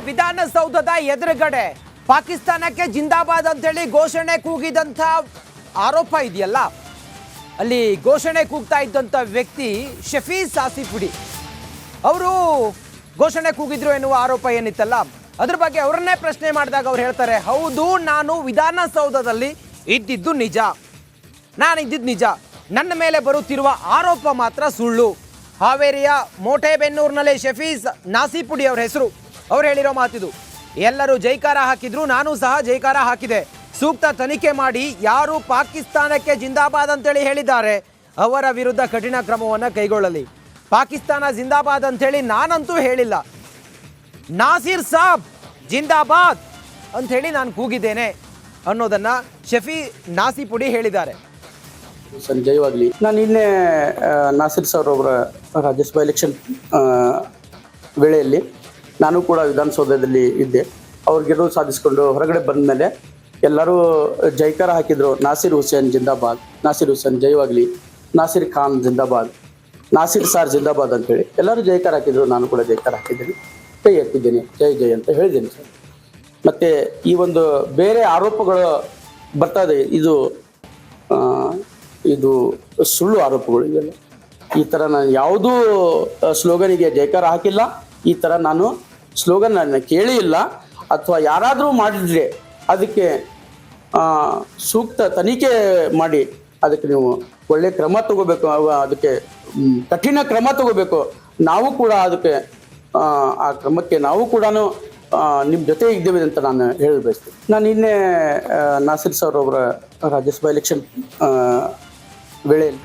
ವಿಧಾನಸೌಧದ ಎದುರುಗಡೆ ಪಾಕಿಸ್ತಾನಕ್ಕೆ ಜಿಂದಾಬಾದ್ ಅಂತೇಳಿ ಘೋಷಣೆ ಕೂಗಿದಂಥ ಆರೋಪ ಇದೆಯಲ್ಲ, ಅಲ್ಲಿ ಘೋಷಣೆ ಕೂಗ್ತಾ ಇದ್ದಂಥ ವ್ಯಕ್ತಿ ಶಫೀಸ್ ಆಸಿಫುಡಿ ಅವರು ಘೋಷಣೆ ಕೂಗಿದ್ರು ಎನ್ನುವ ಆರೋಪ ಏನಿತ್ತಲ್ಲ, ಅದ್ರ ಬಗ್ಗೆ ಅವರನ್ನೇ ಪ್ರಶ್ನೆ ಮಾಡಿದಾಗ ಅವ್ರು ಹೇಳ್ತಾರೆ, ಹೌದು ನಾನು ವಿಧಾನಸೌಧದಲ್ಲಿ ಇದ್ದಿದ್ದು ನಿಜ, ನಾನಿದ್ದಿದ್ದು ನಿಜ, ನನ್ನ ಮೇಲೆ ಬರುತ್ತಿರುವ ಆರೋಪ ಮಾತ್ರ ಸುಳ್ಳು. ಹಾವೇರಿಯ ಮೋಟೆಬೆನ್ನೂರಿನಲ್ಲಿ ಶಫೀಸ್ ನಾಸಿಪುಡಿ ಅವ್ರ ಹೆಸರು. ಅವ್ರು ಹೇಳಿರೋ ಮಾತಿದು. ಎಲ್ಲರೂ ಜೈಕಾರ ಹಾಕಿದ್ರು, ನಾನು ಸಹ ಜೈಕಾರ ಹಾಕಿದೆ. ಸೂಕ್ತ ತನಿಖೆ ಮಾಡಿ ಯಾರು ಪಾಕಿಸ್ತಾನಕ್ಕೆ ಜಿಂದಾಬಾದ್ ಅಂತೇಳಿ ಹೇಳಿದ್ದಾರೆ ಅವರ ವಿರುದ್ಧ ಕಠಿಣ ಕ್ರಮವನ್ನು ಕೈಗೊಳ್ಳಲಿ. ಪಾಕಿಸ್ತಾನ ಜಿಂದಾಬಾದ್ ಅಂತೇಳಿ ನಾನಂತೂ ಹೇಳಿಲ್ಲ. ನಾಸಿರ್ ಸಾಬ್ ಜಿಂದಾಬಾದ್ ಅಂಥೇಳಿ ನಾನು ಕೂಗಿದ್ದೇನೆ ಅನ್ನೋದನ್ನು ಶಫಿ ನಾಸಿಪುಡಿ ಹೇಳಿದ್ದಾರೆ. ಸಂಜಯವಾಗಲಿ, ನಾನು ನಿನ್ನೆ ನಾಸಿರ್ ಸರ್ ಅವರ ರಾಜ್ಯಸಭಾ ಎಲೆಕ್ಷನ್ ವೇಳೆಯಲ್ಲಿ ನಾನು ಕೂಡ ವಿಧಾನಸೌಧದಲ್ಲಿ ಇದ್ದೆ. ಅವ್ರ ಗೆಲುವು ಸಾಧಿಸಿಕೊಂಡು ಹೊರಗಡೆ ಬಂದ ಮೇಲೆ ಎಲ್ಲರೂ ಜೈಕಾರ ಹಾಕಿದರು. ನಾಸಿರ್ ಹುಸೇನ್ ಜಿಂದಾಬಾದ್, ನಾಸಿರ್ ಹುಸೇನ್ ಜಯವಾಗಲಿ, ನಾಸಿರ್ ಖಾನ್ ಜಿಂದಾಬಾದ್, ನಾಸಿರ್ ಸಾರ್ ಜಿಂದಾಬಾದ್ ಅಂತೇಳಿ ಎಲ್ಲರೂ ಜೈಕಾರ ಹಾಕಿದರು. ನಾನು ಕೂಡ ಜೈಕಾರ ಹಾಕಿದ್ದೀನಿ, ಕೈ ಎತ್ತಿದ್ದೇನೆ, ಜೈ ಜೈ ಅಂತ ಹೇಳಿದ್ದೇನೆ ಸರ್. ಮತ್ತು ಈ ಒಂದು ಬೇರೆ ಆರೋಪಗಳು ಬರ್ತಾ ಇದೆ, ಇದು ಸುಳ್ಳು ಆರೋಪಗಳು ಇವೆಲ್ಲ. ಈ ಥರ ನಾನು ಯಾವುದೂ ಸ್ಲೋಗನಿಗೆ ಜೈಕಾರ ಹಾಕಿಲ್ಲ, ಈ ಥರ ನಾನು ಸ್ಲೋಗನ್ ನಾನು ಕೇಳಿ ಇಲ್ಲ. ಅಥವಾ ಯಾರಾದರೂ ಮಾಡಿದರೆ ಅದಕ್ಕೆ ಸೂಕ್ತ ತನಿಖೆ ಮಾಡಿ ಅದಕ್ಕೆ ನೀವು ಒಳ್ಳೆಯ ಕ್ರಮ ತಗೋಬೇಕು, ಅದಕ್ಕೆ ಕಠಿಣ ಕ್ರಮ ತಗೋಬೇಕು. ನಾವು ಕೂಡ ಅದಕ್ಕೆ ಆ ಕ್ರಮಕ್ಕೆ ನಾವು ಕೂಡ ನಿಮ್ಮ ಜೊತೆ ಇದ್ದೇವೆ ಅಂತ ನಾನು ಹೇಳಿ ಬಯಸ್ತೀನಿ. ನಾನು ನಿನ್ನೆ ನಾಸಿರ್ ಸರ್ ಅವರ ರಾಜ್ಯಸಭಾ ಎಲೆಕ್ಷನ್ ವೇಳೆಯಲ್ಲಿ